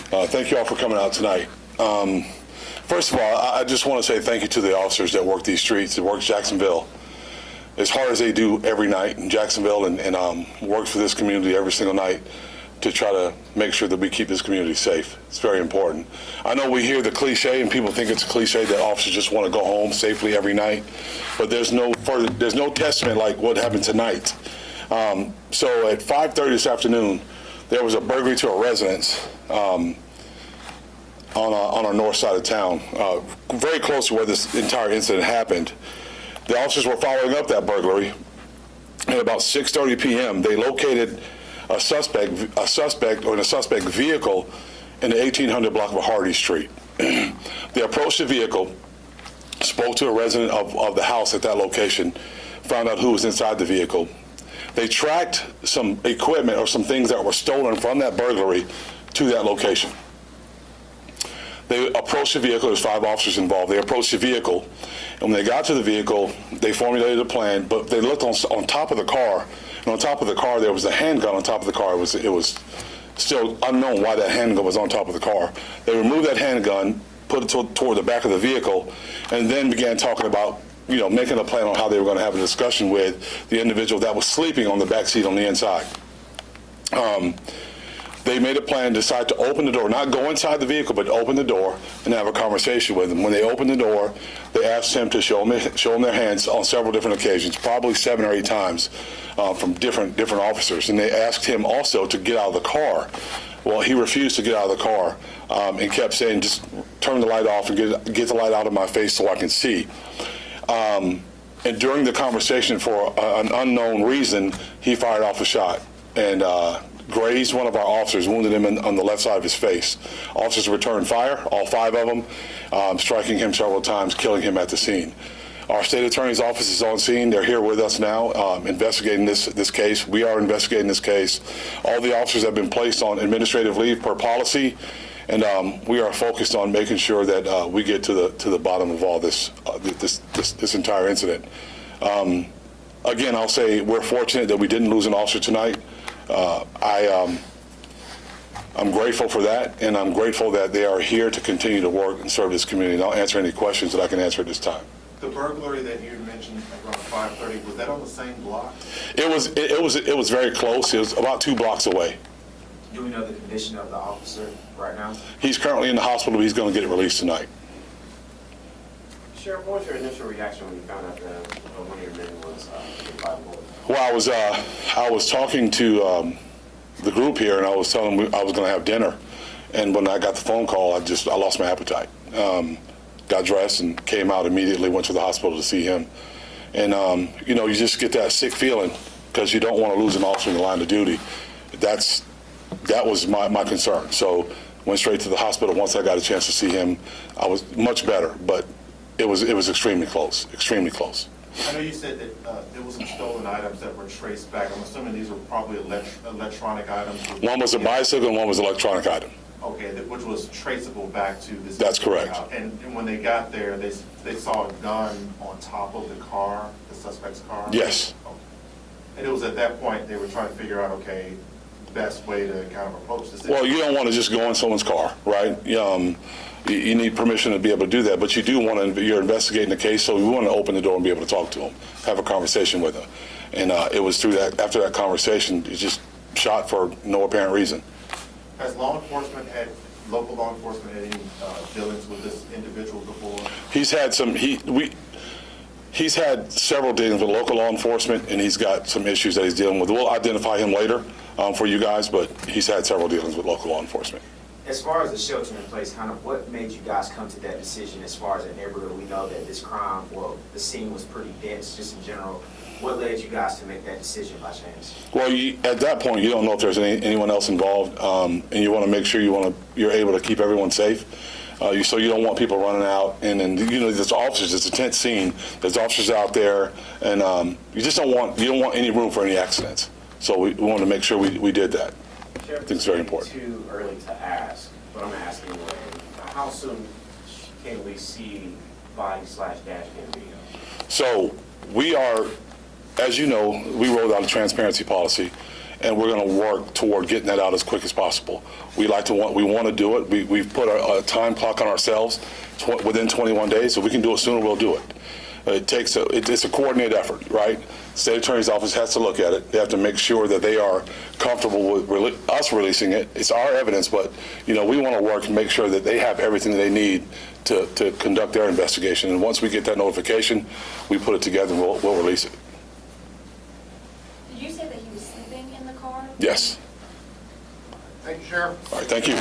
Thank you all for coming out tonight. First of all, I just want to say thank you to the officers that work these streets, that work Jacksonville as hard as they do every night in Jacksonville, and work for this community every single night to try to make sure that we keep this community safe. It's very important. I know we hear the cliche, and people think it's a cliche that officers just want to go home safely every night, but there's no testament like what happened tonight. So at 5:30 this afternoon, there was a burglary to a residence on our north side of town, very close to where this entire incident happened. The officers were following up that burglary. At about 6:30 p.m., they located a suspect or in a suspect vehicle in the 1800 block of Hardy Street. They approached the vehicle, spoke to a resident of the house at that location, found out who was inside the vehicle. They tracked some equipment or some things that were stolen from that burglary to that location. They approached the vehicle. There's 5 officers involved. They approached the vehicle, and when they got to the vehicle, they formulated a plan, but they looked on top of the car, and on top of the car, there was a handgun on top of the car. It was still unknown why that handgun was on top of the car. They removed that handgun, put it toward the back of the vehicle, and then began talking about, making a plan on how they were going to have a discussion with the individual that was sleeping on the back seat on the inside. They made a plan, decided to open the door, not go inside the vehicle, but open the door and have a conversation with him. When they opened the door, they asked him to show them their hands on several different occasions, probably 7 or 8 times from different officers. And they asked him also to get out of the car. Well, he refused to get out of the car and kept saying, just turn the light off and get the light out of my face so I can see. And during the conversation, for an unknown reason, he fired off a shot and grazed one of our officers, wounded him on the left side of his face. Officers returned fire, all 5 of them, striking him several times, killing him at the scene. Our state attorney's office is on scene. They're here with us now, investigating this case. We are investigating this case. All the officers have been placed on administrative leave per policy, and we are focused on making sure that we get to the bottom of all this entire incident. Again, I'll say we're fortunate that we didn't lose an officer tonight. I'm grateful for that, and I'm grateful that they are here to continue to work and serve this community. And I'll answer any questions that I can answer at this time. The burglary that you mentioned around 5:30, was that on the same block? It was very close. It was about 2 blocks away. Do we know the condition of the officer right now? He's currently in the hospital, but he's going to get released tonight. Sheriff, what was your initial reaction when you found out that one of your men was hit by a bullet? Well, I was talking to the group here, and I was telling them I was going to have dinner. And when I got the phone call, I lost my appetite. Got dressed and came out immediately, went to the hospital to see him. And, you just get that sick feeling because you don't want to lose an officer in the line of duty. That was my concern. So went straight to the hospital. Once I got a chance to see him, I was much better, but it was extremely close, extremely close. I know you said that there were some stolen items that were traced back. I'm assuming these were probably electronic items. One was a bicycle and one was an electronic item. Okay, which was traceable back to this. That's correct. And when they got there, they saw a gun on top of the car, the suspect's car? Yes. Okay. And it was at that point they were trying to figure out, okay, best way to kind of approach this. Well, you don't want to just go in someone's car, right? You need permission to be able to do that, but you do want to, you're investigating the case, so we want to open the door and be able to talk to them, have a conversation with them. And it was through that, after that conversation, it just shot for no apparent reason. Has local law enforcement had any dealings with this individual before? He's had several dealings with local law enforcement, and he's got some issues that he's dealing with. We'll identify him later for you guys, but he's had several dealings with local law enforcement. As far as the shelter in place, kind of what made you guys come to that decision as far as the neighborhood? We know that this crime, the scene was pretty dense just in general. What led you guys to make that decision by chance? Well, at that point, you don't know if there's anyone else involved, and you want to make sure you're able to keep everyone safe. So you don't want people running out, and there's officers. It's a tense scene. There's officers out there, and you don't want any room for any accidents. So we wanted to make sure we did that. Sheriff, I think it's very important. Too early to ask, but I'm asking anyway. How soon can we see body/dash cam video? So we are, as you know, we rolled out a transparency policy, and we're going to work toward getting that out as quick as possible. We want to do it. We've put a time clock on ourselves within 21 days. If we can do it sooner, we'll do it. It's a coordinated effort, right? State Attorney's Office has to look at it. They have to make sure that they are comfortable with us releasing it. It's our evidence, but we want to work and make sure that they have everything that they need to conduct their investigation. And once we get that notification, we put it together and we'll release it. Did you say that he was sleeping in the car? Yes. Thank you, Sheriff. All right, thank you.